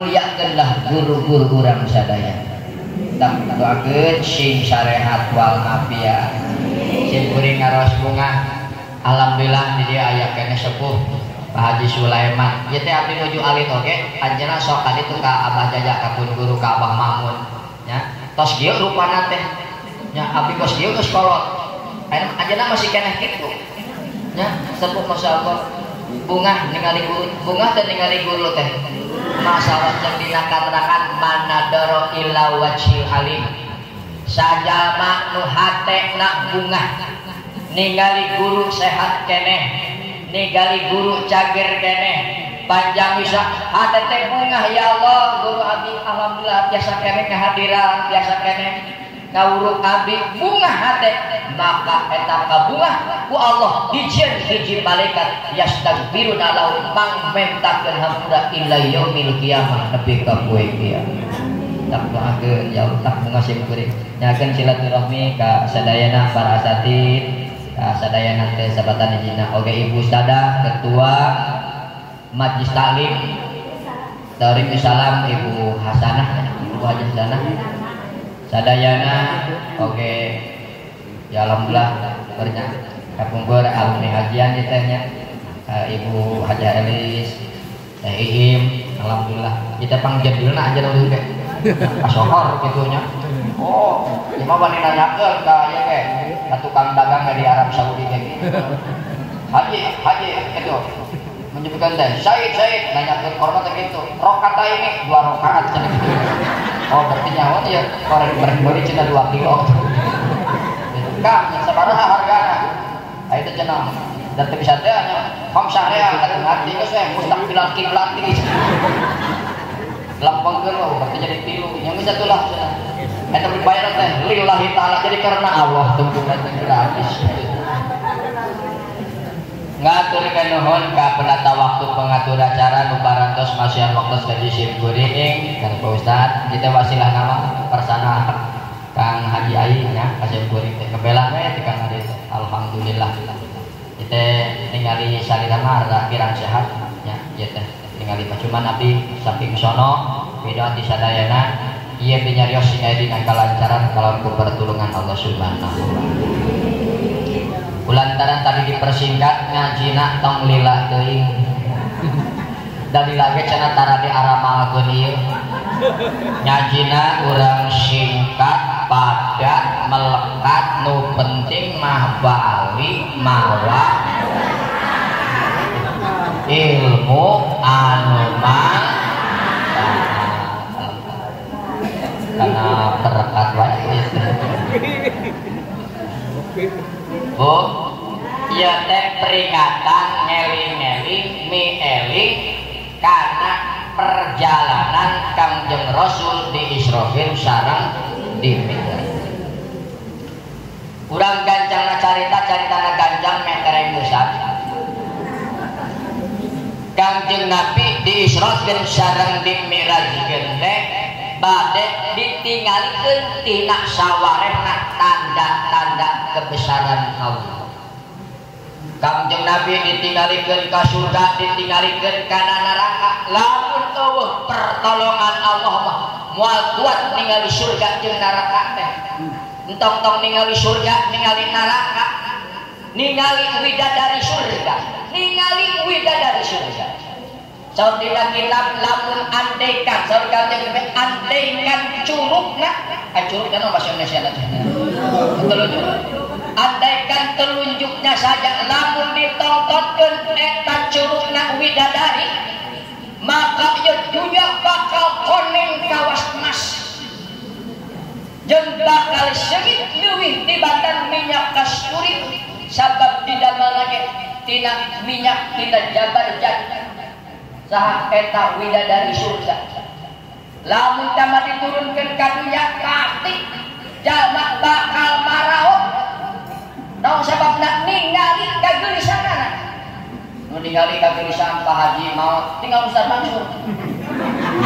muliakanlah guru-guru urang sadaya. Tak doakeun sing sarehat wal afiat. Sing kuring ngaros bunga. Alhamdulillah di dia aya keneh sepuh Pak Haji Sulaiman. Ieu teh abdi nuju alit oge. Anjeunna sok ka ditu ka Abah Jaja ka pun guru ka Abah Mamun. Ya, tos kieu rupana teh. Ya, abdi kos kieu geus kolot. Anjeunna masih keneh kitu. Ya, sepuh masyaallah. Bunga ningali guru, bunga teh ningali guru teh. Masalah yang dinakatarakan manadoro illa wajhil alim sajama nu hatekna bunga ningali guru sehat keneh ningali guru cager keneh panjang bisa hate teh bunga ya Allah guru abdi alhamdulillah biasa keneh kehadiran biasa keneh kawuruk abdi bunga hate maka eta kabunga ku Allah dijieun hiji malaikat yastaghfiruna lahu mangmentakeun hampura illa yaumil qiyamah nepi ka poe kiamat. Tak doakeun ya Allah tak bunga sim kuring nyakeun silaturahmi ka sadayana para asatid ka sadayana teh sabatan hijina oge Ibu Ustadzah ketua Majelis Taklim Darul Salam Ibu Hasanah Ibu Haji Hasanah sadayana oge ya alhamdulillah bernya kapungkur alumni hajian ditanya Ibu Haji Elis Teh Iim alhamdulillah kita pangjadilna aja dulu kayak kasohor gitunya oh cuma wani nanyakeun ka ieu ge ka tukang dagang di Arab Saudi ge Haji itu menyebutkan teh Said nanyakeun korban teh gitu rakaat ini 2 rakaat oh berarti nyawa ya korek beri cina 2 kilo Kang, sabaraha hargana? Itu cenah. Dan teu bisa teh nya khamsah rea kan ngarti geus we mustaqbilan kiblat ieu. Lampangkeun loh, berarti jadi 3. Yang geus atulah cenah. Eta dibayar teh lillahi taala jadi karena Allah tungguan teh gratis. Ngaturkeun nuhun ka penata waktu pengatur acara nu parantos masihan waktu kaji sim kuring kan Pak Ustad. Kita wasilah nama persana Kang Haji Ai nya kasih kuring teh kebelah we teh Kang Haji alhamdulillah kita ningali salira mah kirang sehat nya ieu teh ningali cuman abdi saking sono beda di sadayana ieu teh nyarios sing aya dina kalancaran kalawan pertulungan Allah Subhanahu wa taala. Kulantaran tadi dipersingkat ngajina tong lila teuing dari lagi cenah tara diaramalkeun ieu nyajina urang singkat pada melekat nu penting mah bali mawa ilmu anu mah karena berkat wae Bu ieu teh peringatan ngeling-ngeling mieling karena perjalanan Kangjeng Rasul di Israfil sareng di Mi'raj. Urang gancangna carita-caritana ganjang meh tereng geusat. Kangjeng Nabi di Israfil sareng di Mi'rajkeun teh bade ditinggalikeun tina sawarehna tanda-tanda kebesaran Allah. Kangjeng Nabi ditinggalikeun ka surga, ditinggalikeun kana neraka. Lamun eueuh pertolongan Allah mah moal kuat ningali surga jeung neraka teh. Entong-tong ningali surga, ningali neraka, ningali widadari surga, ningali widadari surga. Saur dina kitab lamun andaikan surga teh andaikan curugna, curugna bahasa Indonesia teh. Andaikan telunjuknya saja lamun ditontonkeun eta curugna widadari maka ieu dunya bakal koneng kawas emas jeung bakal seungit leuwih tibatan minyak kasturi sabab didamel lagi tina minyak tina jabarjat saha eta widadari surga lamun tama diturunkeun ka dunya pasti jalma bakal maraoh naon sababna ningali kageulisanana nu ningali kageulisan Pak Haji mau tinggal Ustaz Mansur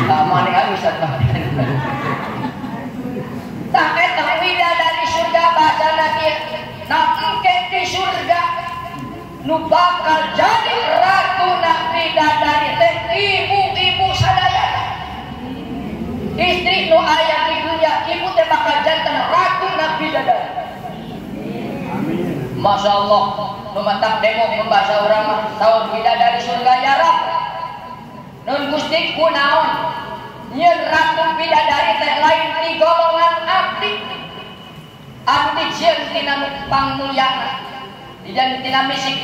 mau ningali Ustaz Mansur tah eta widadari surga bahasana kieu na engke di surga nu bakal jadi ratuna bidadari teh ibu-ibu sadayana Masya Allah, mematap demo membahasa orang mah tahun bidadari surga ya Rab. Nun Gusti kunaon nyeun ratu bidadari teh lain di golongan abdi. Abdi sieun tina pangmulyana, dijan tina misik,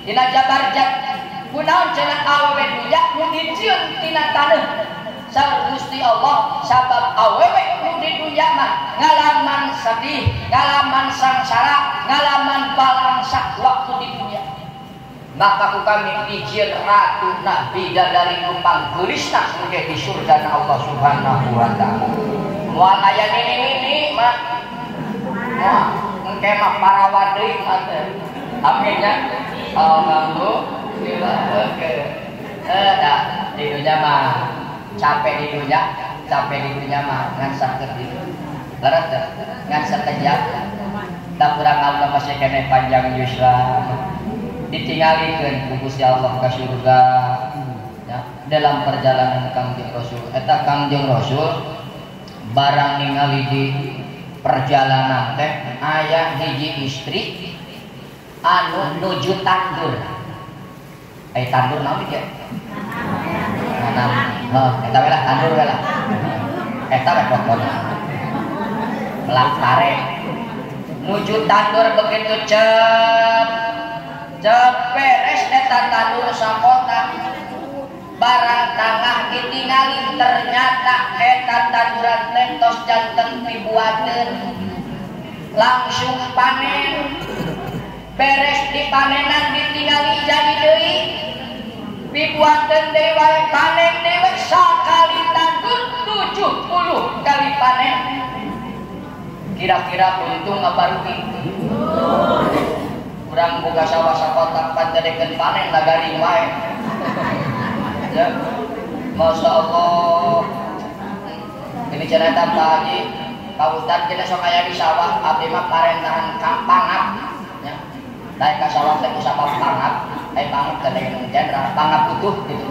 tina jabarjat. Kunaon cenah awewe dunya nu dicieun tina taneuh. Saur Gusti Allah sabab awewe nu di dunya mah ngalaman sedih, ngalaman sangsara, ngalaman balangsa waktu di dunya. Maka ku kami dijieun ratu nabi dari numpang geulisna engke di surga Allah Subhanahu wa taala. Moal aya nini mah engke mah parawan deui mah teh. Amin ya. Alhamdulillah. Dah di dunya mah capek di dunia mah ngan sakit di larat ngan sakejap tak kurang Allah masih kena panjang yusra ditinggalikeun ku Gusti Allah ka surga ya, dalam perjalanan Kangjeng Rasul eta Kangjeng Rasul barang ningali di perjalanan teh aya hiji istri anu nuju tandur tandur naon ge eta we lah tandur we lah eta we pokona melak tare nuju tandur begitu cep beres eta tandur sakotak barang tangah ditingali ternyata eta tanduran teh tos janten dibuateun langsung panen beres dipanenan ditingali jadi deui dibuatkan dewa panen dewa sekali tandur 70 kali panen kira-kira untung apa rugi kurang buka sawah sakotak panjadekeun panen lagari wae ya Masya Allah ini cerita Pak Haji Pak Ustadz kita sok aya di sawah abdi mah parentahan pangap ya daek ka sawah teh usah pangap pangap kadang jenderal pangap utuh gitu.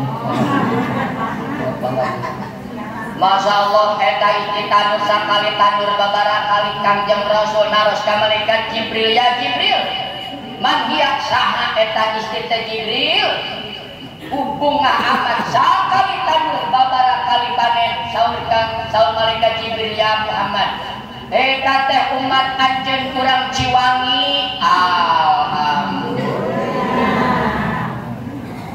Masya Allah eta istri tanur sakali tanur babara kali Kangjeng Rasul naros ka malaikat Jibril ya Jibril man hiya saha eta istri teh Jibril hubunga amat sakali tanur babara kali panen saur malaikat Jibril ya Muhammad eta teh umat anjeun kurang Ciwangi alhamdulillah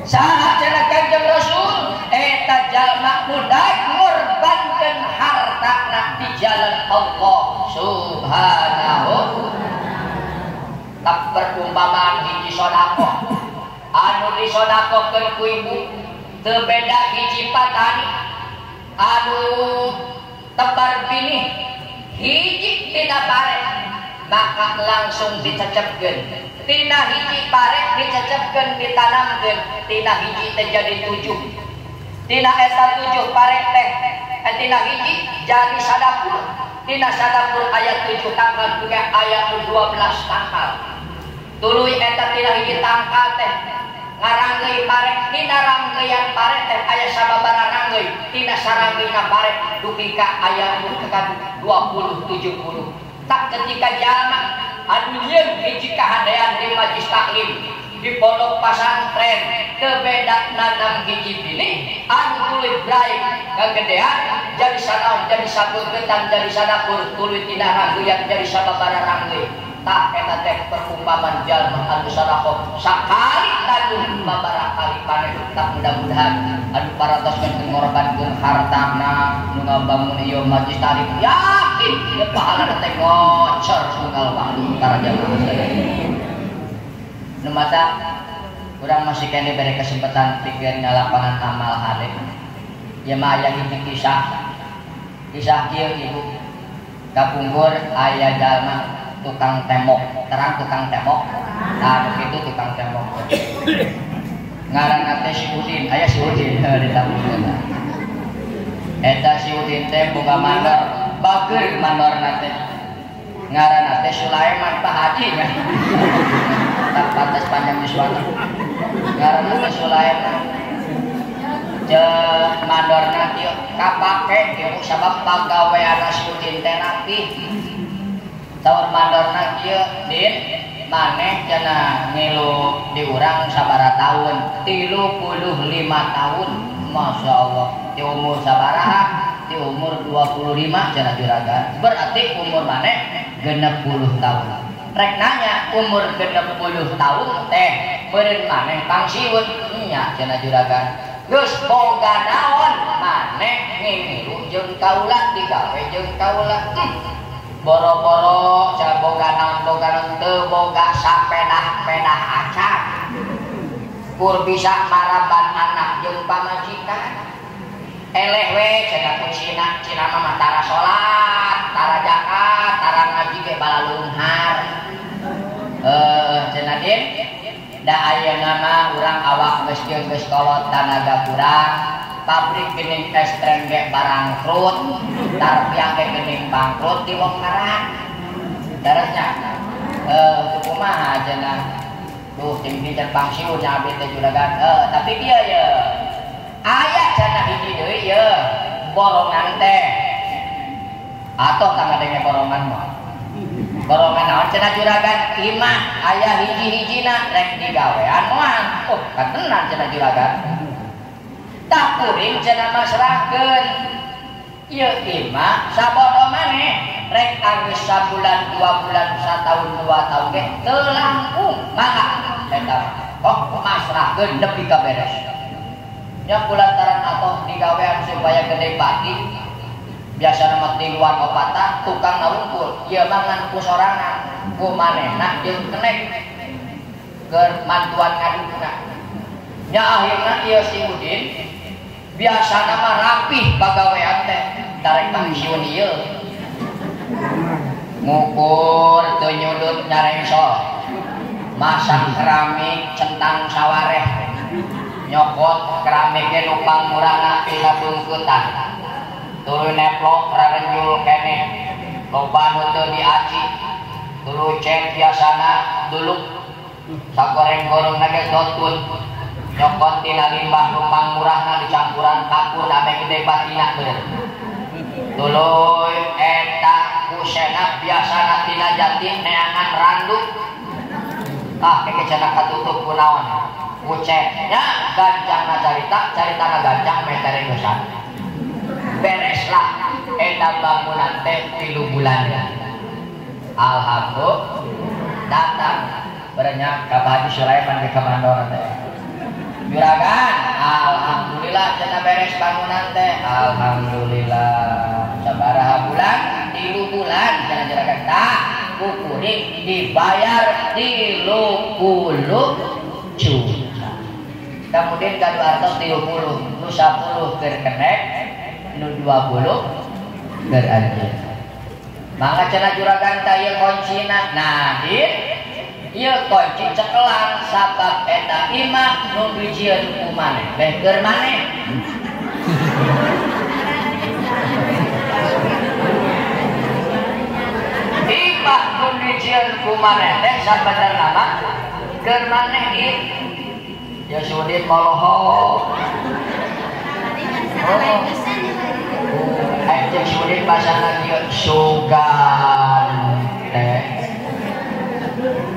saha cenah Kangjeng Rasul eta jalma mudah ngorbankeun hartana di jalan Allah Subhanahu tak perumpamaan hiji sedekah anu disedekahkeun ku ibu teu beda hiji patani anu tebar binih hiji tina pare maka langsung dicecepkeun tina hiji pare dicecepkeun ditanamkeun tina hiji teh jadi 7 tina eta 7 pare teh tina hiji jadi sadapur tina sadapur aya 7 tangkal juga aya 12 tangkal tuluy eta tina hiji tangkal teh ngaranggeui pare tina ranggeyan pare teh aya sababaraha ranggeui tina saranggeuna pare dugi ka aya tekan 20 70 tak ketika jalma anu nyieun hiji kahadean di majlis taklim di pondok pesantren teu beda nanam hiji bini anu tuluy brai kagedean jadi sanaon jadi sabeureutan jadi sadapur tuluy tina ranggeyan jadi sababaraha ranggeui tak eta teh perumpamaan jalma anu sadaqah sakali tandur babaraha kali panen tak mudah-mudahan anu paratoskeun ngorbankeun hartana nu ngabangun ieu majlis taklim yakin ieu pahalana teh ngocor tunggal waktu para jamaah sekalian. Nu mata urang masih kene bere kesempatan pikeun ngalakonan amal halim. Ieu mah aya hiji kisah kieu ibu kapungkur aya jalma tukang temok terang tukang temok nah begitu tukang temok ngaranna teh si Udin aya si Udin di tampung eta si Udin teh boga mandor bageur mandorna teh ngaranna teh Sulaiman Pak Haji nya tak pantes panjang yuswana ngaranna teh Sulaiman jeung mandorna kieu kapake kieu sabab pagaweana si Udin teh rapih saur mandorna kieu Din maneh cenah ngilu di urang sabaraha tahun 35 tahun Masya Allah di umur sabaraha di umur 25 cenah juragan berarti umur maneh 60 tahun rek nanya umur 60 tahun teh beureun maneh pangsiun nya cenah juragan geus boga naon maneh ngilu jeung kaula digawe jeung kaula boro-boro boga naon teu boga sapedah-pedah acan kur bisa maraban anak jeung pamajikan eleh we cenah kucina cina mah tara salat tara zakat tara ngaji ge balalunghar cenah din da ayeuna mah urang awak geus kolot tanaga kurang pabrik geuning estren ge barangkrut tarpiah ge geuning bangkrut di Wongkaran daratnya teu kumaha cenah duh ting pinter pangsiun nya abdi teh juragan tapi dia ye aya cenah hiji deui ye borongan teh atuh tangga denge borongan mah borongan naon cenah juragan imah aya hiji-hijina rek digawean moal katenan cenah juragan tak kuring cenah masrahkeun ieu imah sabodo maneh rek geus sabulan 2 bulan satahun 2 tahun ge teu langkung mangga eta kok masrahkeun nepi ka beres nya kulantaran atoh digawean supaya gede pati biasa nama tiluan opatan tukang nawungkul ieu mah ngan ku sorangan ku manehna jeung kenek keur mantuan ngadugna nya akhirna ieu si Udin biasa nama rapih pagawean teh tarik pangsiun ieu ngukur teu nyudut nyarengsol masang keramik centang sawareh nyokot keramiknya numpang murana pila bungkutan tuluy neplok rarenjul kene loba nu teu diaci tuluy cek biasana duluk sagoreng-goreng nage dotun nyokot tina limbah numpang murahna dicampuran kapur ame gede batina bener tuluy eta kusena biasana tina jati neangan randuk keke cenah katutup kunaon uceknya gancang carita gancang metere dosan bereslah eta bangunan teh 3 bulan alhamdulillah datang berenya ka Haji Sulaiman ke Kamandor teh juragan alhamdulillah cenah beres bangunan teh alhamdulillah sabaraha bulan 3 bulan cenah juragan tah kukuring dibayar 30 juta kemudian kadu artos 30 nu 10 keur kenek nu 20 keur anjeun mangga cenah juragan tah ieu kuncina nah dit ieu kunci cekelan sabab eta imah nu dijieun ku maneh beh keur maneh imah nu dijieun ku maneh teh sabenerna mah keur maneh dit ya Sudin moloho aja Sudin pasana kieu sugan teh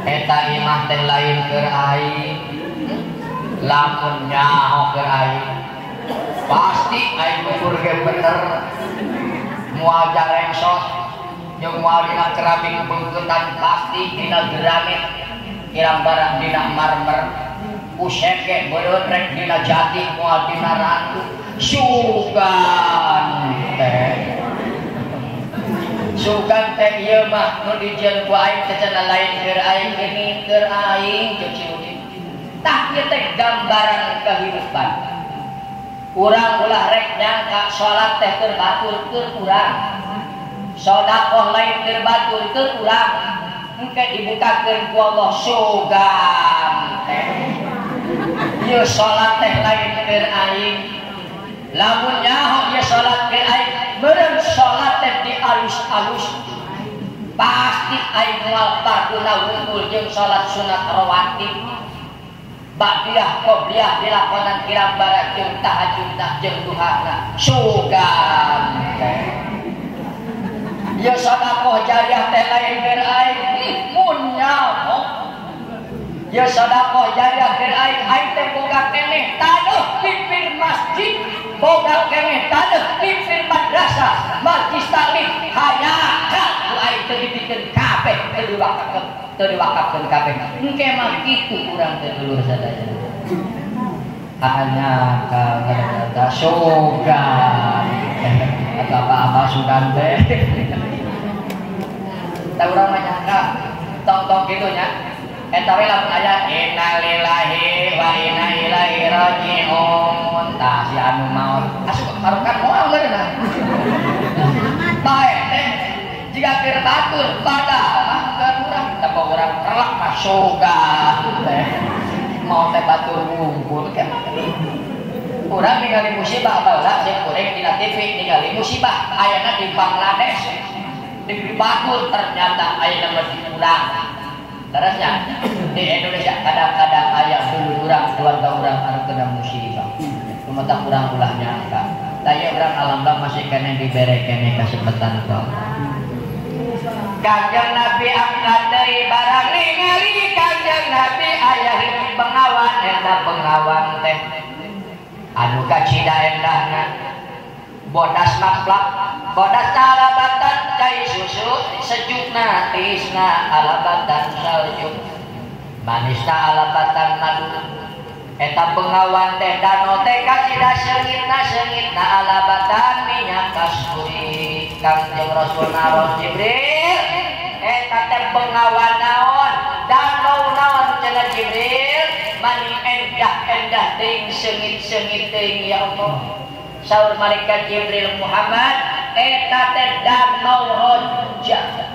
eta imah teh lain keur aing lamun nyaho keur aing pasti aing ukur ge bener moal jarengsot jeung moal dina keramik bungkutan pasti dina granit kirang barang dina marmer usek ge beureun rek dina jati moal dina randu sugan teh ieu mah nu dijieun ku aing teh cenah lain keur aing geuning keur aing jeung Udin tah ieu teh gambaran kehidupan urang ulah rek nyangka salat teh keur batur keur urang sedekah lain keur batur keur urang engke dibukakeun ku Allah sugan teh ieu salat teh lain keur aing lamun nyaho ieu salat keur aing meureun salat teh dialus-alus pasti aing moal farduna wungkul jeung salat sunat rawatib ba'diyah qobliyah dilakonan kirang barat jeung tahajud jeung duhana sugan teh ieu sedekah jariah teh lain keur aing mun nyaho Ya sedekah jariah keur aing teh boga keneh taneuh pipir masjid, boga keneh taneuh pipir madrasah, majlis taklim hayakan ku aing teu dipikeun kabeh teu diwakafkeun kabeh. Engke mah kitu urang teh dulur sadaya. Hanya ka surga atau apa-apa sudan teh. Tah urang mah nyangka tong-tong kitu nya. Eta we lamun aya innalillahi wa inna ilaihi raji'un. Tah si anu maot asup karukan moal meureunna. Bae teh jiga keur batur padahal keur urang teh urang relak mah surga teh. Mau teh batur wungkul kan. Urang ningali musibah baheula jeung urang dina TV ningali musibah ayana di Bangladesh. Di batur ternyata ayana mah di urang. Terusnya di Indonesia kadang-kadang ayah dulu orang keluarga orang anu kena musibah. Kumaha urang ulah nyangka. Daya urang alhamdulillah masih kena dibere kene kasempatan ku. Kanjeng Nabi angkat deui barang ningali Kanjeng Nabi aya hiji bengawan eta bengawan teh anu kacida endahna. Bodas maklak, bodas alabatan cai susu, sejukna tisna alabatan salju, manisna alabatan madu. Eta bengawan teh dano teh kacida seungitna alabatan minyak kasturi. Kangjeng Rasul naron Jibril, eta teh bengawan naon, danau naon cenah Jibril, mani endah teuing seungit teuing ya Allah. Saur malaikat Jibril Muhammad eta teh danau Rajab.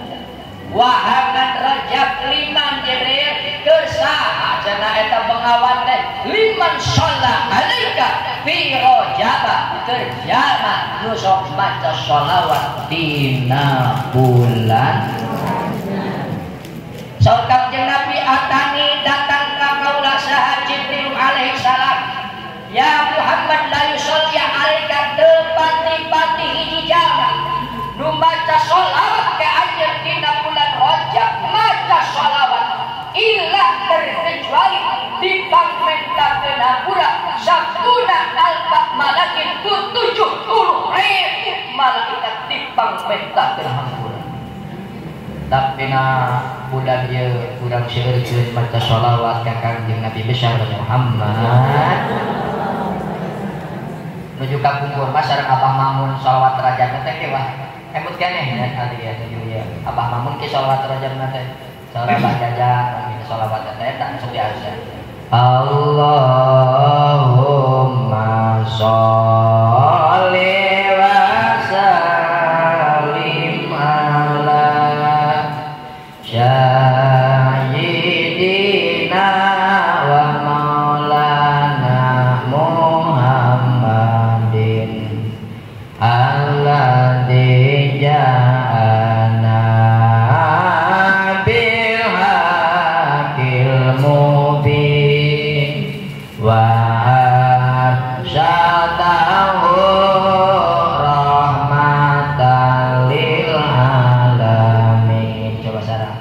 Wahangan Rajab liman Jibril keur saha cenah eta bengawan teh liman shalla alaika fi Rajab keur jalma nu sok maca shalawat dina bulan. Saur Kanjeng Nabi atani datang ka kaula saha Jibril alaihi salam. Ya Muhammad la yusolli alaika tepati-pati hiji jalma nu maca sholawat ke anjeun dina bulan Rajab maca sholawat illa terkecuali dipamentakeun hampura sabuna alfa malakin 70.000 malaikat dipamentakeun hampura. Tapi na bulan ieu urang seueurkeun maca sholawat ka Kanjeng Nabi besar Muhammad. Nuju ka kubur mas sareng Abah Mamun sholawat derajatna teh wah hemut keneh ya tadi ya tujuh ya Abah Mamun ke sholawat derajatna teh saur Abah Jaja sholawat teh tak sok diasa Allahumma sholli wa sallim ala sayyidina wa maulana Muhammadin alladzi ja'ana bil haqqil mubin wa arsyadahu rahmatan lil alamin. Coba sarah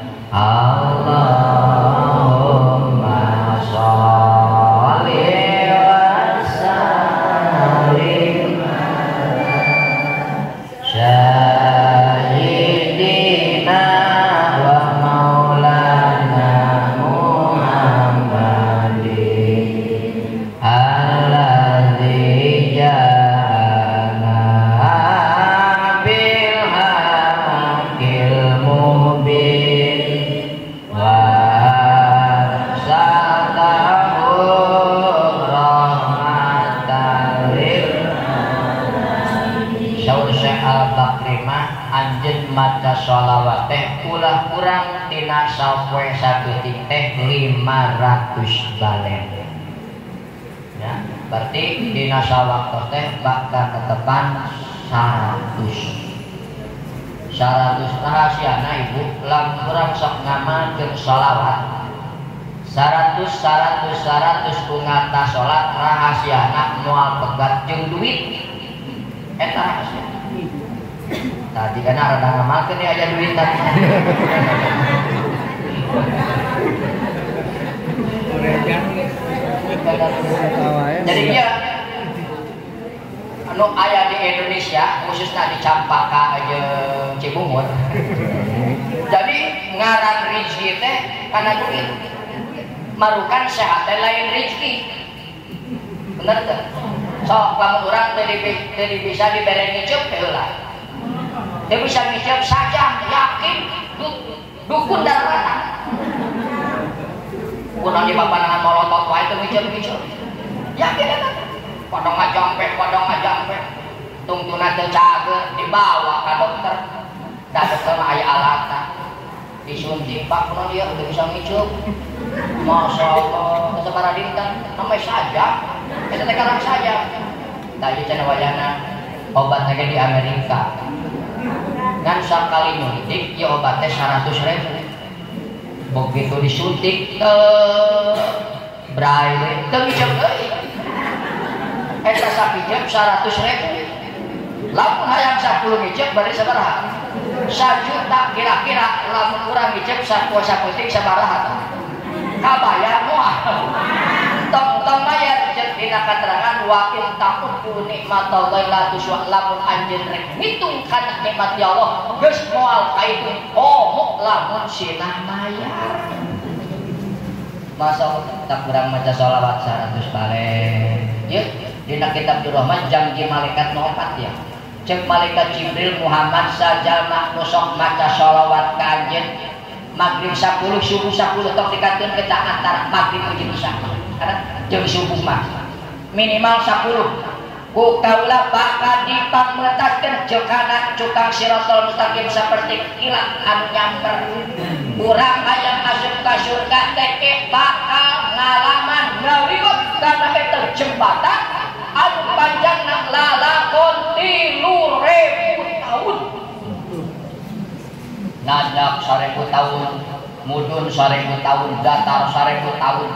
Allahumma sholli wa sallim sayyidina wa maulana Muhammadin alladzi ja'ana bil haqqil mubin wa arsyadahu rahmatan lil alamin. Saur Syekh Al-Bakrimah anjeun maca sholawat teh ulah kurang tina sapoe saeutik teh 500 balen. Ya, berarti dina sawaktos teh bakal ketepan 100 rahasiana ibu lamun urang sok ngamalkeun sholawat 100 ngata sholat rahasiana moal pegat jeung duit eta rahasia. Tadi kan ada ngamalkeun ya aja duit tadi. Jadi dia anu aya di Indonesia khususnya di Campaka aja Cibungur. Jadi ngaran rezeki teh kana duit. Marukan sehat teh lain rezeki. Bener teh? Sok lamun urang teu bisa dibere ngiceup heula. Teu bisa ngiceup saja yakin dukun daratan. Kunaon di papanangan molotot wae teu ngiceup-ngiceup. Yakin eta? Padahal ngajampe tungtuna teu cager dibawa ka dokter. Da dokter mah aya alatna. Disuntik Pak kunaon dia teu bisa ngiceup. Masya Allah, kesepara dinten namanya saja kita tekan saja tadi cina wajana obatnya di Amerika kan sekali nyuntik ya obatnya 100.000 begitu disuntik braille kemijam eta sakijam 100.000 lamun hayang 10 ngijab bari sabaraha 1 juta kira-kira lamun urang ngijab sakuasa puting sabaraha kabayar moal tong mayar jeung dina katerangan wakil takut nikmatallahi la tuswa lamun anjeun rek ngitung kana nikmat ya Allah geus moal kaitu oh lamun sinah mayar masa tak kurang maca sholawat 100 balik ya dina kitab Rahman janji malaikat nopat ya cek malaikat Jibril Muhammad sajalma nusok maca sholawat ka anjeun maghrib 10 subuh 10 tok dikatun kita antara maghrib jeung isya karena jeung subuh mah minimal 10 ku kaula bakal dipametakeun jokana cukang siratal mustaqim saperti kilat anu nyamper urang hayang masuk ka surga teh bakal ngalaman ngaliwat kana eta jembatan anu panjangna lalakon 3.000 tahun nanjak 1.000 tahun mudun 1.000 tahun datar 1.000 tahun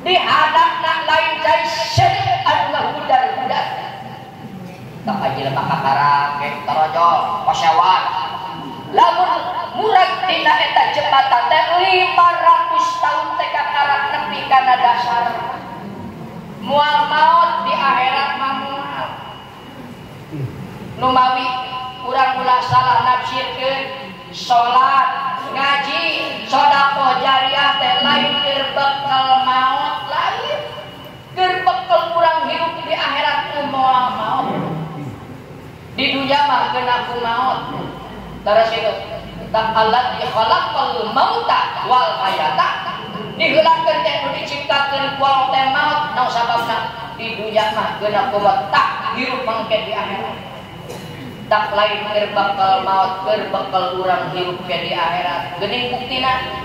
dihadapna lain cai syed anu hudar-hudar tak ajil maka karake tarojol pasewat lamun murag dina eta jembatan teh 500 tahun teh kakarak nepi kana dasar mual maut di akhirat mah moal numawi urang ulah salah nafsirkeun sholat, ngaji, sodako jariah teh lain keur bekal maut lain keur bekal kurang hidup di akhirat moal maut di dunia mah kena ku maut terus itu tak Allah khalaqal mauta wal hayata diheulakeun teh nu diciptakeun ku teh maut naon sababna di dunia mah kena ku tak hirup mangke di akhirat tak lain keur bakal maut keur bakal urang hirup ke di akhirat geuning buktina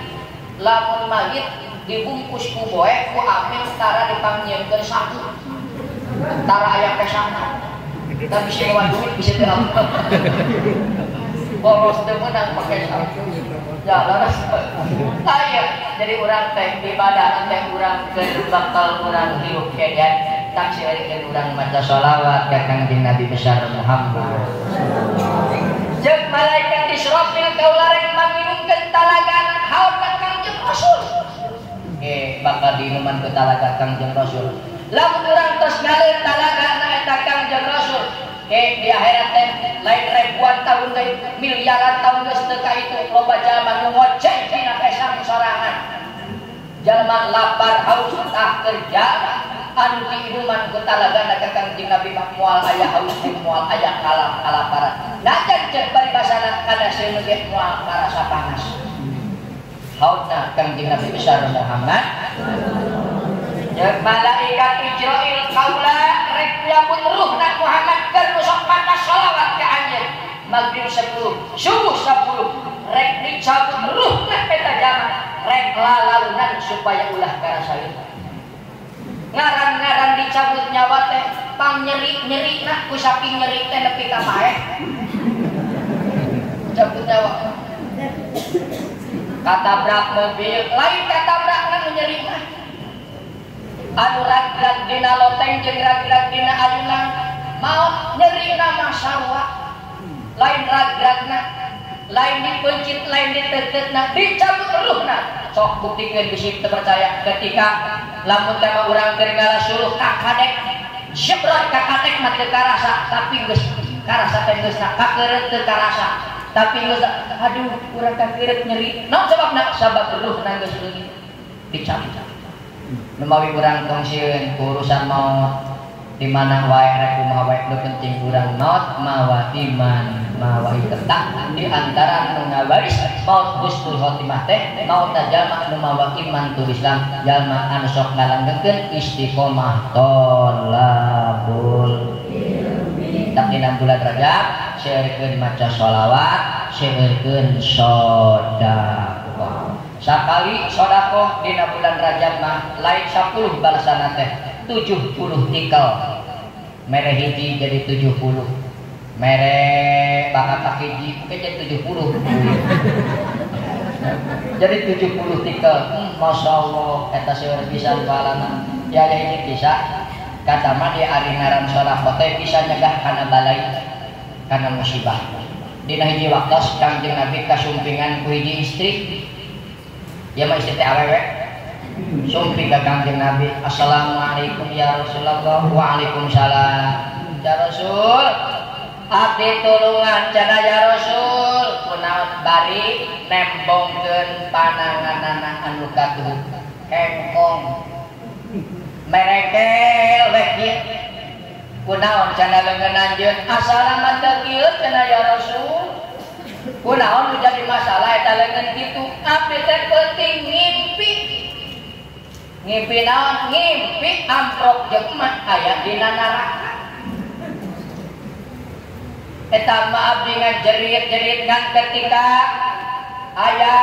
lamun mayit dibungkus ku boe ku amel tara dipangnyieunkeun saku tara aya kesana tapi bisa bawa duit bisa teu boros teu meunang pake saku ya laras aya jadi urang teh ibadah teh urang keur bakal urang hirup ke dia tak sirikeun urang maca sholawat ka Kangjeng Nabi besar Muhammad jeung malaikat Israfil kaula rek manginungkeun talagana haur ka Kangjeng Rasul bakal diinuman ku talaga Kangjeng Rasul lamun urang tos ngalir talagana eta Kangjeng Rasul di akhirat teh lain ribuan tahun deui miliaran tahun geus teu ka itu loba jalma nu ngojek dina pesang sorangan jalma lapar haus tah kerja anu diinuman ku talagana ka Kangjeng Nabi moal aya haus jeung moal aya kalaparan najan ceuk paribasana kana seueur ge moal karasa panas hautna Kangjeng Nabi besar Muhammad jeung malaikat Israil kaula rek nyambut ruhna Muhammad keur sok maca sholawat ka anjeun maghrib 10 subuh 10 rek dicabut ruhna eta jama rek lalalunan supaya ulah karasa ngaran-ngaran dicabut nyawa teh pang nyeri nak ku saking nyeri teh nepi ka paeh cabut nyawa katabrak mobil lain katabrak anu nyeri mah anu rag-rag dina loteng jeung rag-rag dina ayunan mau nyeri na sarua lain rag-ragna lain dipencit lain diteteutna dicabut ruhna sok buktikeun geus teu percaya ketika lamun tema urang keur ngalasuluh ka kadek jebrot ka kadek mah teu karasa tapi geus karasa teh geus kakeureut teu karasa tapi geus aduh urang kakeureut nyeri naon sababna sabab ruhna geus leungit dicabut numawi urang tongsieun urusan maut di mana wae rek kumaha wae nu penting urang maut mawa iman mawa tetap di antara nu ngawaris maut husnul khotimah teh maut jalma nu mawa iman tu Islam jalma anu sok ngalanggengkeun istiqomah tholabul ilmi tak dina bulan Rajab seueurkeun maca sholawat seueurkeun sedekah sakali sedekah dina bulan Rajab mah lain 10 balasana teh 70 tikel mere hiji jadi 70 mere bakat hiji mungkin jadi 70 jadi 70 tikel Masya Allah eta seueur pisan balana ya ini bisa kata mah dia ari ngaran sedekah teh bisa nyegah kana balai kana musibah dina hiji waktos Kangjeng Nabi kasumpingan ku hiji istri ya mah istri teh awewe sumpi ka Kangjeng Nabi assalamualaikum ya Rasulullah waalaikumsalam ya Rasul abdi tulungan cenah ya Rasul kunaon bari nembongkeun pananganana anu katuh kengkong merengkel we kieu kunaon cenah leungeun anjeun asalamat teu kieu cenah ya Rasul kunaon nu jadi masalah eta leungeun kitu abdi teh penting ngimpi ngimpi naon ngimpi amprok jeung mah aya dina neraka eta mah abdi ngajerit-jerit ngan ketika aya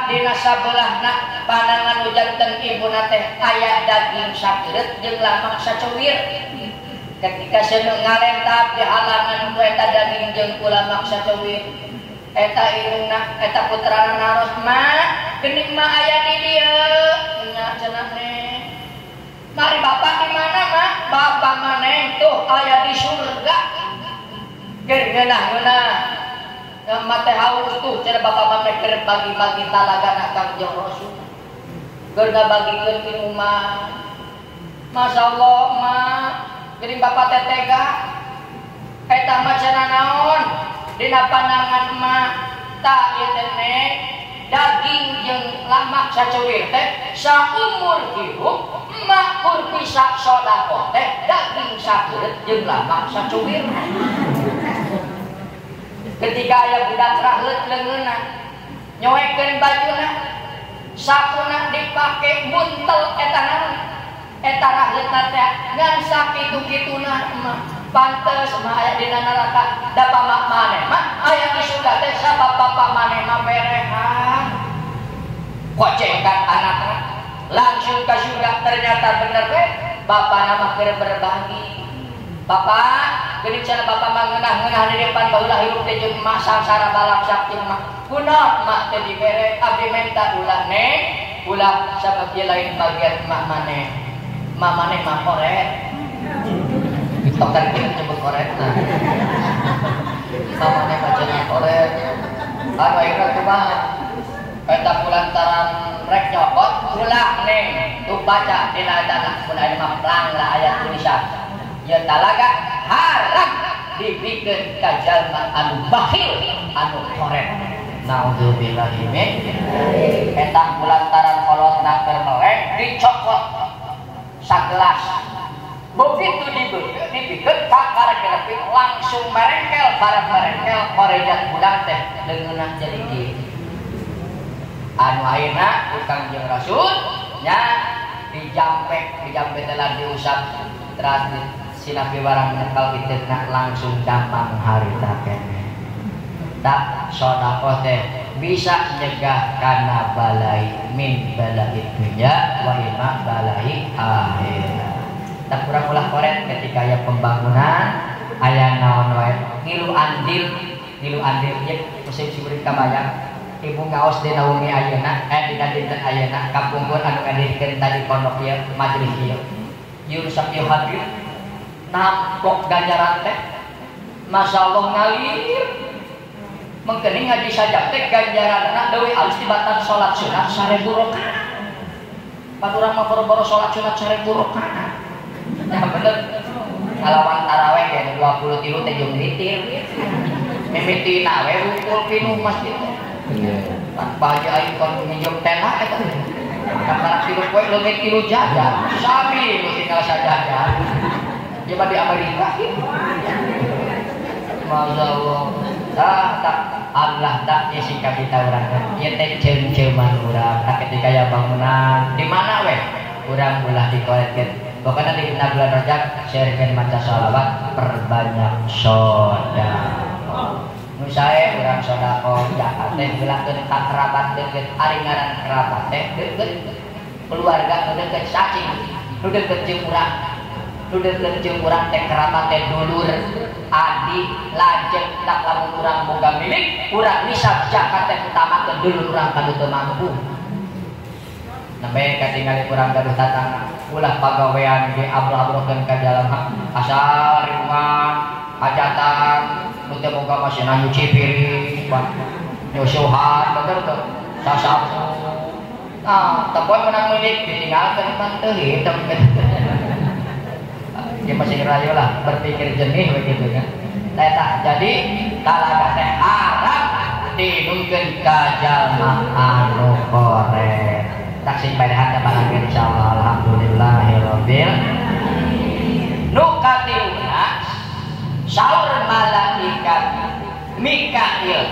dina sabelahna panangan janten ibuna teh aya daging sakeureut jeung lamak saceuwir ketika seuneu ngalentap di halangan ku eta daging jeung lamak saceuwir eta indungna eta putrana naros mah geuning mah aya di dieu nya cenah mari bapak di mana mah bapak maneh tuh aya di surga keur ngeunah-ngeunah mate haus tuh cenah bapak maneh keur bagi-bagi talagana Kangjeng Rasul keur ngabagikeun minuman Masya Allah mah geuning bapak teh tega eta mah cenah naon dina pandangan mah tak ieu teh daging jeung lamak saceuwir teh saumur hidup makmur bisa sedekah teh daging sakeureut jeung lamak saceuwir ketika aya budak raheut leungeunna nyoekeun bajuna sakuna dipake buntel eta naon eta raheutna teh ngan sakitu-kituna mah pantes mah aya dina neraka da pamak maneh mah aya di surga teh sabab bapak maneh mah berehan kocengkan anakna langsung ke surga ternyata bener we bapak nama keur berbagi bapak geuning cenah bapak mah ngeunah-ngeunah di depan baheula hirup teh jeung mak sangsara balak sakti mah kunaon mak teh dibere abdi menta ulah neng ulah sabab ieu lain bagian mak maneh mah koret dokter kita nyebut koret nah mamane bacana koret anu ayeuna kumaha eta kulantaran rek nyokot ulah neng tuh baca dina dana mun aya mah plang lah ayat tulisan ya talaga haram dibikeun ka jalma anu bakhil anu koret naudzubillahi min eta kulantaran kolotna keur meleng dicokot sagelas begitu dibikeun ka karek langsung merengkel barang merengkel korejat budak teh leungeunna jadi kieu anu ayeuna ku Kangjeng Rasul nya dijampe telah diusap teras sinapi barang nekal kiteuna langsung damang harita keneh tak sedekah teh bisa nyegah kana balai min balai dunya wa ima balai akhirat tak kurang ulah koret ketika aya pembangunan aya naon wae ngilu andil ye musim sibeureut kabayang ibu ngaos dina wengi ayeuna dina dinten ayeuna kampungkeun anu ngadirikeun tadi pondok ieu majelis ieu yur sakieu hadir nampok ganjaran teh Masya Allah ngalir mengkening ngaji sajak teh ganjaranna deui alus tibatan salat sunat 1000 rakaat. Padurang mah boro-boro salat sunat 1000 rakaat. Ya bener. Kalawan taraweh ge 23 teh jeung witir. Mimitina we rukul pinuh masjid. Bagi aing kon minjem tenda eta. Kakak tilu poe leungit tilu jaga. Sami nu tinggal sajaga. Coba di Amerika. Masyaallah. Tak Allah tak singkat kita urang. Ieu teh ceum-ceuman urang. Tak ketika ya bangunan di mana we? Urang ulah dikoretkeun. Pokoknya di bulan Rajab sharekeun maca shalawat, perbanyak sedekah. Nu sae urang sedekah zakat teh gelakeun ka kerabat deukeut, ari ngaran kerabat teh deukeut keluarga nu deukeut cacing, nu deukeut jeung urang. Nu deukeut jeung urang teh kerabat teh dulur, adik, lajeng tak lamun urang boga milik, urang nisab zakat teh utamakeun dulur urang kanu teu mampu. Nembe katingali urang gaduh tatangga, ulah pagawean di abro-abrokeun ka jalan asal riungan, hajatan, nu teu boga masina nyuci piring, nyusuhan, bener teu? Sasapu. Nah, teu menang milik ditinggalkeun mah teu hitem. Ya masih ngerayu lah, berpikir jernih begitu kan. Eta jadi talaga teh harap dinungkeun ka jalma anu korek. Tak sing paedahan ka balangkeun insyaallah alhamdulillahirabbil nu katiuna saur malaikat Mikail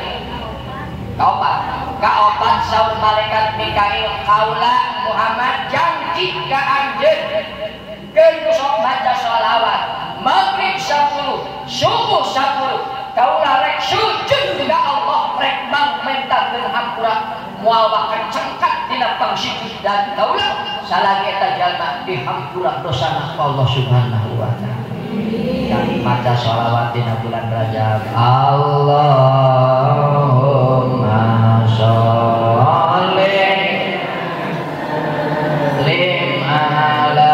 kaopat saur malaikat Mikail kaula Muhammad janji ka anjeun keun sok maca sholawat maghrib 10 subuh 10 kaula rek sujud ka Allah rek mangmentakeun hampura moal bakan cengkat dina pangsujud dan kaula salagi eta jalma dihampura dosana ka Allah Subhanahu wa taala. Kami maca sholawat dina bulan Rajab. Allahumma sholli lim ala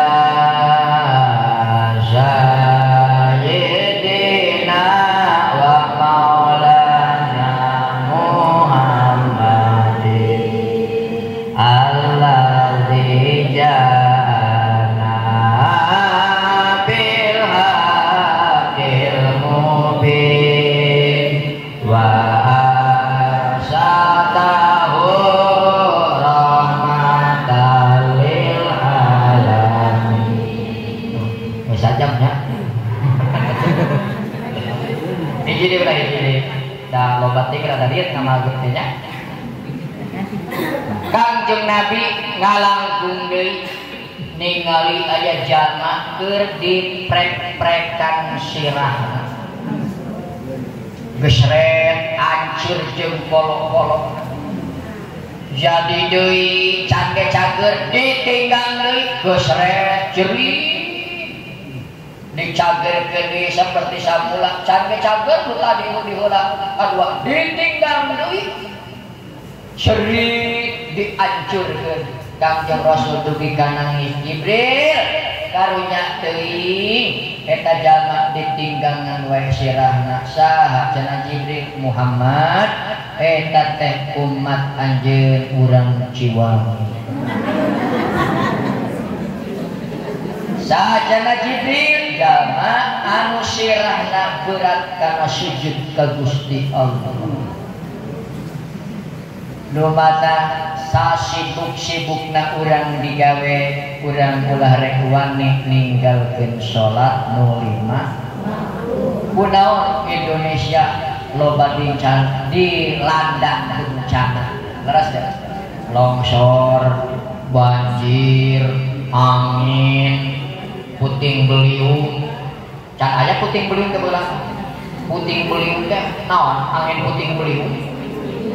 sayyidina wa maulana Muhammadin alladzi ja'ana bil haqqil mubin wa arsatahu rahmatan lil alamin. Sajamnya hiji udah hiji dah lobat tinggal ada lihat nama gertinya Kangjeng Nabi ngalangkung deui ningali aya jalma keur diprek-prekan sirahna geus ret ancur jeung polo-polo jadi deui cage-cager ditinggal deui geus ret jerit dicagerkeun deui seperti samula cage-cager nu tadi nu diheula kadua ditinggal deui cerit dihancurkeun Kangjeng Rasul dugi ka nangis Jibril karunya teuing eta jalma ditinggangan wae sirahna saha cenah Jibril Muhammad eta teh umat anjeun urang Ciwangi. Saha cenah Jibril jalma anu sirahna berat kana sujud ka Gusti Allah. Lumata sasibuk-sibukna urang digawe urang ulah rek wani ninggalkeun salat nu 5 kunaon Indonesia loba dilanda bencana leres ya longsor banjir angin puting beliung can aya puting beliung teh beula puting beliung teh naon angin puting beliung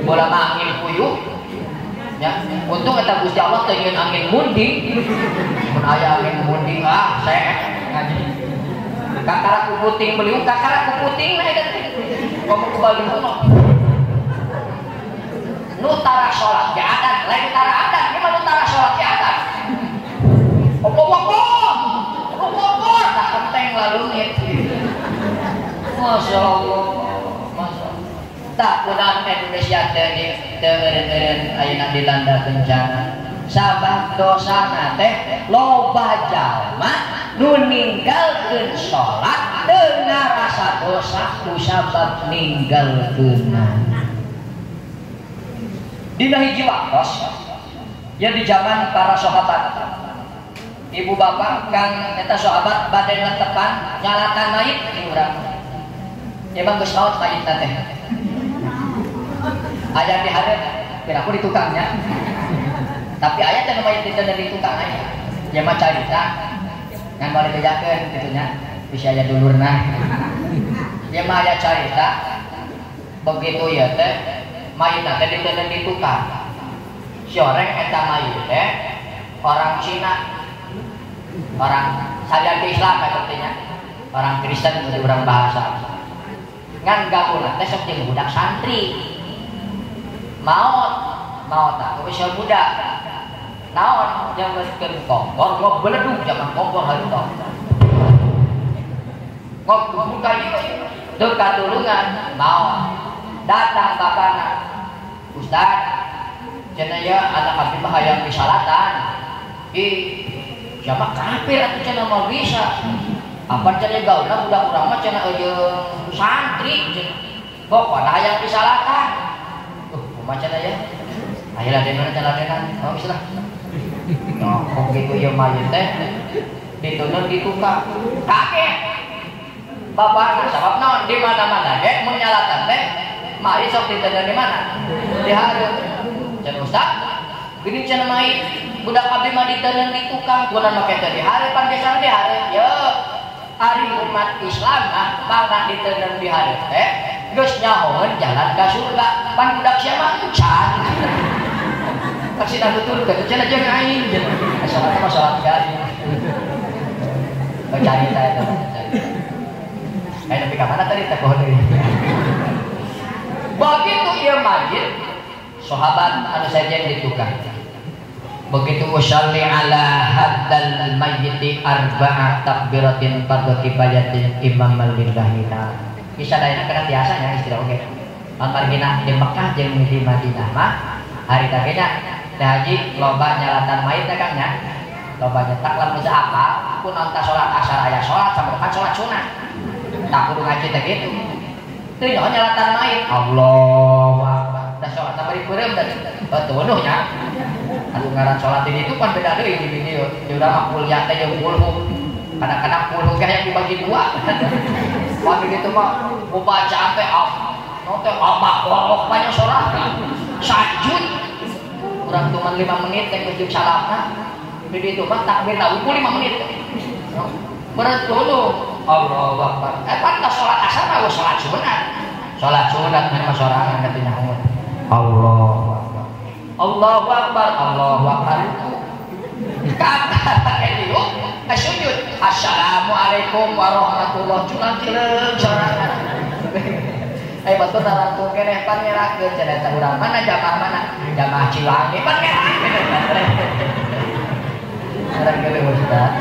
bola angin puyuh ya untung eta Gusti Allah teu nyieun angin munding mun aya angin munding saya ngaji kakara ku puting beliung kakara ku puting na eta komo ku baliung nu tara salat ge adan lain tara adan ieu mah nu tara salat ge adan opo tak penting lalu nih masyaallah tak punan Indonesia teureun ayeuna dilanda bencana sabab dosana teh loba jalma nu ninggalkeun salat teu ngarasa dosa kusabab ninggalkeunna. Dina hiji waktos ya di zaman para sahabat ibu bapak kang eta sahabat bade netepan nyalatan mayit di urang emang geus maot mayitna teh aya di hareup piraku di tukangnya tapi aya teh mayit diteuneun di tukang aya ya mah carita ngan balik bejakeun kitu nya bisa aya dulurna ya mah aya carita begitu ya teh mayitna teh diteuneun di tukang si orang eta mayit teh orang Cina orang sadar ke Islam artinya orang Kristen menurut orang bahasa ngan gaulna teh sok jeung budak santri maot tak bisa budak naon jeung geus kompor gok beledug zaman kompor harita gok buka ieu teu katulungan maot datang bapana Ustaz cenah ya anak abdi mah hayang disalatan siapa kafir atuh cenah mau bisa apa cenah gaulna budak urang mah cenah jeung santri pokona hayang disalatan kumaha cenah ya aya ladenan caladenan oh geus lah kok kitu ieu mayit teh dituneun di tukang kaget bapana sabab naon di mana-mana ge mun nyalatan teh mari sok dituneun di mana di hareup cenah Ustaz gini cenah mayit budak abdi mah diteuneun di tukang kunaon make teh di hareupan desa di hareup ye ari umat Islam mah mangga diteuneun di hareup teh geus nyahoeun jalan ka surga pan budak sia mah can kasih tutur teh cenah jeung aing salat mah salat garing cari saya teh tapi ka mana tadi teh pohon deui begitu ieu mayit sahabat anu sajen di tukang begitu usalli ala haddal mayyiti arba'a takbiratin fardhu kifayatin imam lillahi ta'ala kisah dayana kana tiasanya istilah oge margina di Mekah jeung di Madinah mah hari tagenya teh haji loba nyalatan mayit teh Kang nya loba nyetak lamun apa kunaon ta salat asar aya salat sampeyan salat sunah tak kudu ngaji teh kitu teu nyaho nyalatan mayit Allahu akbar da salat bari peureum tadi tunuh nya anu ngaran salat ini itu kan beda deui di video di urang mah kuliah teh jeung puluh kadang-kadang puluh ge yang dibagi dua waktu gitu mah mau baca sampai note apa walok banyak salat sajud urang cuman 5 menit teh ujug salatna di ditu mah takbir na 5 menit berat dulu Allahu akbar pantas salat asar mah salat sunat mah sorangan katanya Allahu akbar Allahu akbar Allahu akbar kata eliu sujud assalamualaikum warahmatullahi wabarakatuh sorangan betul narangkung keneh pan nyerakeun cenah eta urang mana jamaah mana jamaah Ciwangi pan keneh urang geuleuh Ustaz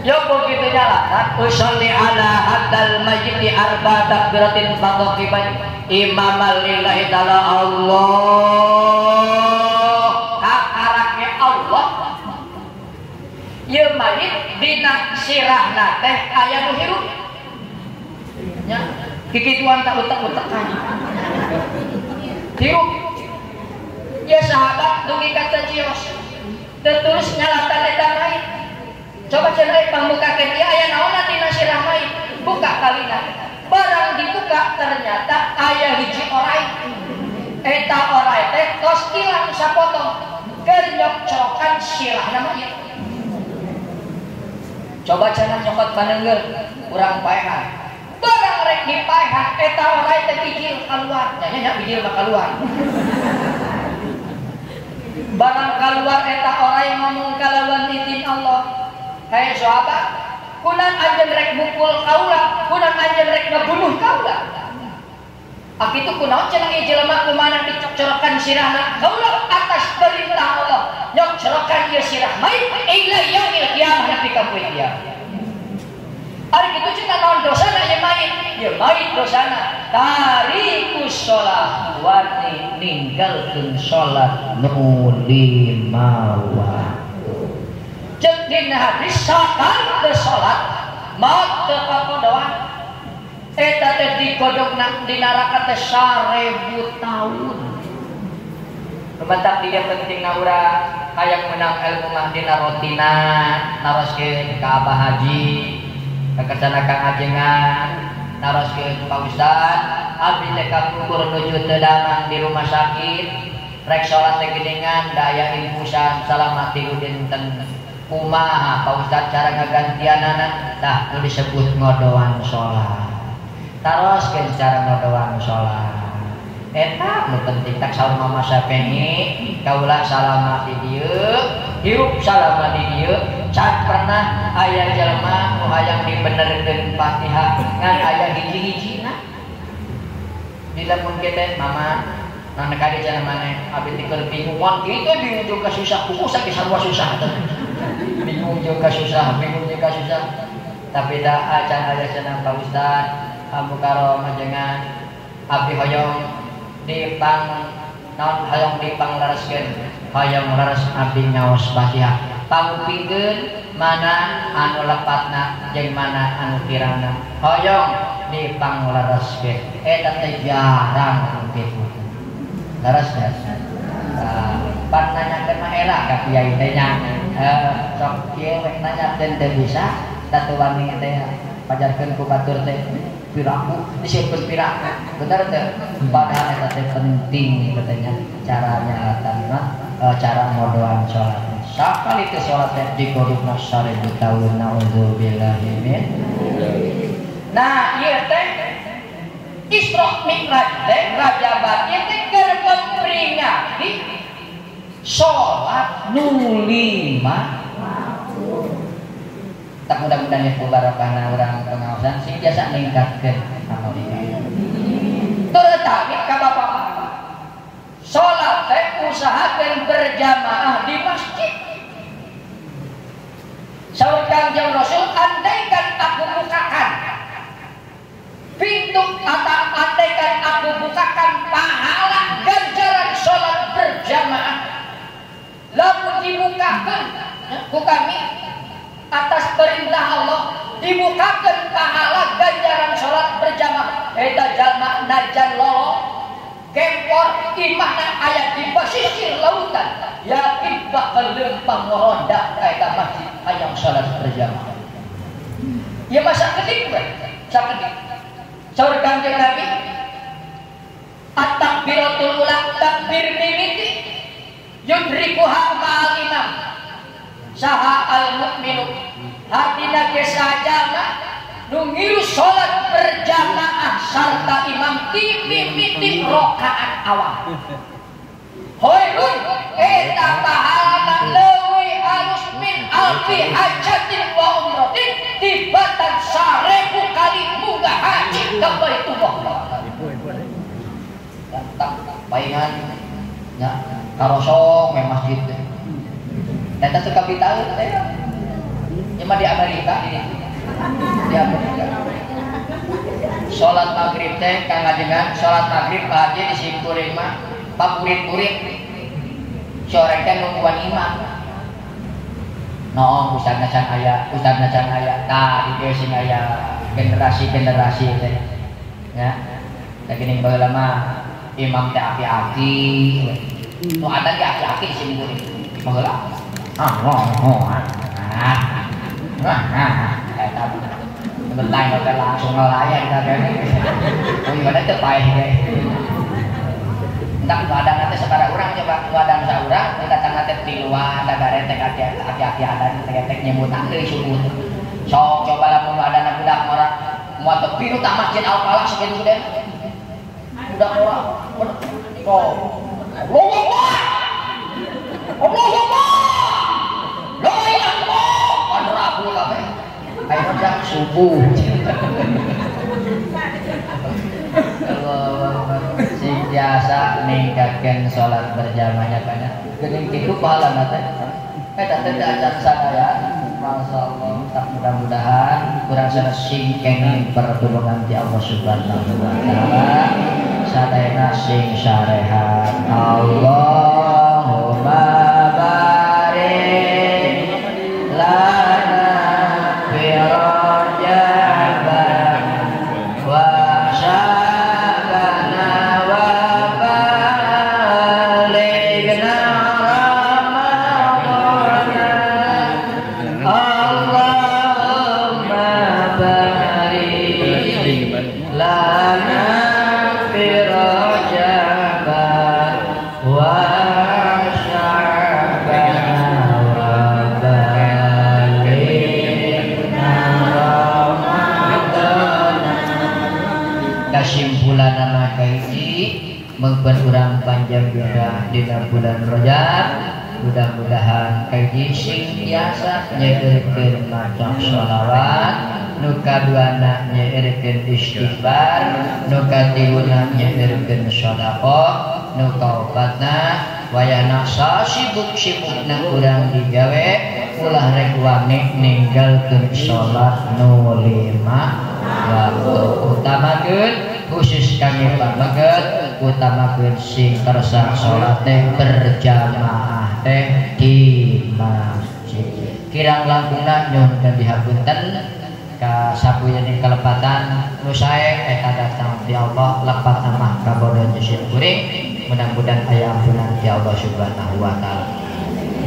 yo begitu nyalatan usolli ala haddal mayyiti arba takbiratin fardhu kifayah imamal lillahi ta'ala Allah kakarake Allah ieu mayit dina sirahna teh aya nu hirup nya kikituan tak utek-utekan hirup ya sahabat dugi kata cios terus nyalatan eta mayit coba cenah pambukakeun ieu aya naonna dina sirah mayit buka kalina barang dibuka ternyata aya hiji orai eta orai teh tos ilang sapotong keur nyok-cokan sirahna mayit coba cenah nyokot paneungeul urang paehan barang rek dipaehan eta orai teh bijil kaluar nya bijil mah kaluar barang kaluar eta orai ngomong kalawan izin Allah hai sahabat kunan anjeun rek mukul kaula kunan anjeun rek ngabunuh kaula akitu kunaon cenah ieu jelema kumaha dicocorokan sirahna kaula atas perintah Allah nyocorokan ieu sirah mayit ila yaumil qiyamah nepi ka poe kiamat Ari kitu cenah naon dosana ye main dosana tarikus sholat wani ninggalkeun sholat nu limawa. Jeung dina hadis sakal teu sholat maut teu kakodoan eta teh digodogna di neraka teh 1000 tahun. Rumatak dia pentingna urang hayang menang ilmu mah dina rotina naroskeun ka Abah Haji kakasana Kang Ajengan naroskeun Pak Ustad abdi teh kapungkur nuju teu damang di rumah sakit rek salat teh geuningan da aya impusan salamati dinten kumaha Pak Ustad cara ngagantianana tah nu disebut ngodoan salat taroskeun cara ngodoan salat eta nu penting tak saur Mama Syafi'i kaula salamat di dieu hirup salamat di dieu can pernah aya jalma nu hayang dibenerkeun Fatihah ngan aya hiji-hijina dilamun kitu Mama nang kade cenah maneh abdi teh keur bingung mun kitu bingung ka susah kuku sakit sarua susah bingung juga susah tapi da acan aya cenah Pak Ustad amu karo majengan abdi hoyong dipang naon hayang dipanglaraskeun hayang laras abdi ngaos Fatihah pangupikeun mana anu lepatna jeung mana anu kirana hoyong dipanglaraskeun eta teh jarang kitu laras pan nanyakeun mah elak ka kiai teh nya sok kieu we nanyakeun teh bisa tatuwani teh pajarkeun ku batur teh piraku disebut piraku bener teh padahal eta teh penting katanya caranya cara ngodoan salat sakali teh salat teh digodogna 1000 tahun naudzubillahi min. Nah ieu teh Isra Mi'raj teh rajabat ieu teh keur memperingati salat nu 5 tak mudah-mudahan itu barokahna urang pengaosan sing biasa ningkatkeun amal ibadah. Terutama ka bapak-bapak. Salat teh usahakeun berjamaah di masjid. Saur Kangjeng Rasul andaikan aku bukakan pintu atau andaikan aku bukakan pahala ganjaran salat berjamaah lamun dibukakeun ku kami atas perintah Allah dibukakan pahala ganjaran sholat berjamaah eta jalma najan lolo kempor imahna ayat di pesisir lautan yakin bakal lempang meronda eta masjid hayang sholat berjamaah ya masa kedik sakedik saur Kanjeng Nabi at-takbiratul ula takbir mimiti yudrikuha ma'al imam saha al-mu'minu hatina kesajama nungiru sholat berjamaah sarta imam timimiti rokaat awal hoirun eta pahala leuwih alus min alfi hajatin wa umratin tibatan 1000 kali munggah haji ka Baitullah tak paingan nya karosong me masjid data suka bitaun teh cuma di Amerika ini di Amerika sholat maghrib teh Kang Ajengan sholat maghrib Pak Haji disimkuring mah papurit-purit sore teh nungguan imam no ustadna can aya tah di dieu sing aya generasi teh nya da geuning baheula mah imam teh aki-aki nu ada ge aki-aki disimkuring baheula bentar kita langsung ngelayan kita kayaknya oh gimana itu pahit deh entah ada nanti sekarang orang coba ada seorang kita tengah di luar ada garetek hati-hati ada garetek nyebutan dari subuh sok coba lah mau ada anak budak orang mau tepi itu tak masjid al-falah segitu deh budak orang oh Allah Rabu kafe, ayo jam subuh. Sing biasa ningkatkan sholat berjamaahnya banyak. Geuning kitu pahala teh. Eta teh acan sadaya Masya Allah, tak mudah-mudahan kurang sing kenging pertulungan di Allah Subhanahu wa Ta'ala. Sadayana sing sarehat. Allahumma barik lana fi Rajab wa syabana wa balighna lana fi Rajab wa sya'ban wa balighna Ramadan. Kesimpulan anak kaiji mengpen urang panjang juga dina bulan Rajab. Mudah-mudahan kaiji sing biasa nyegerkeun maca sholawat, nu kaduana nyegerkeun istighfar, nu katilunan nyegerkeun sedekah, nu kaopatna wayahna sibuk-sibukna urang digawe ulah rek wani ninggalkeun salat nu 5 waktu. Utamakeun khusus kangge pamaget utamakeun sing kersa salat teh berjamaah teh di masjid. Kirang langkungna nyuhun dan dihapunten ka sapuyeun kelepatan nu sae eta datang ti Allah lepat mah kabodo nyusun kuring. Mudah-mudahan aya ampunan ti Allah Subhanahu wa Ta'ala.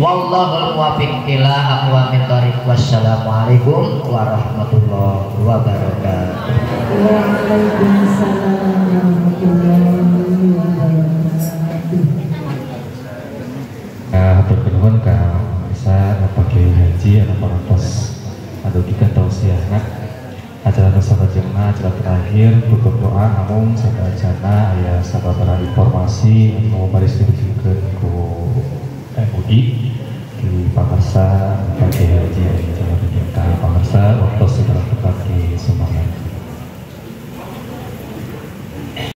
Wallahul muwaffiq ila aqwamit thoriq. Wassalamualaikum warahmatullahi wabarakatuh. Waalaikumsalam warahmatullahi wabarakatuh. Hatur nuhun ka Isa pakai haji atau para pos atau kita tausiahna acara sahabatna acara terakhir tutup doa namun sadayana aya sababaraha informasi anu baris diberikeun ku MUI di pamarsa pakai haji acara kita pamarsa waktu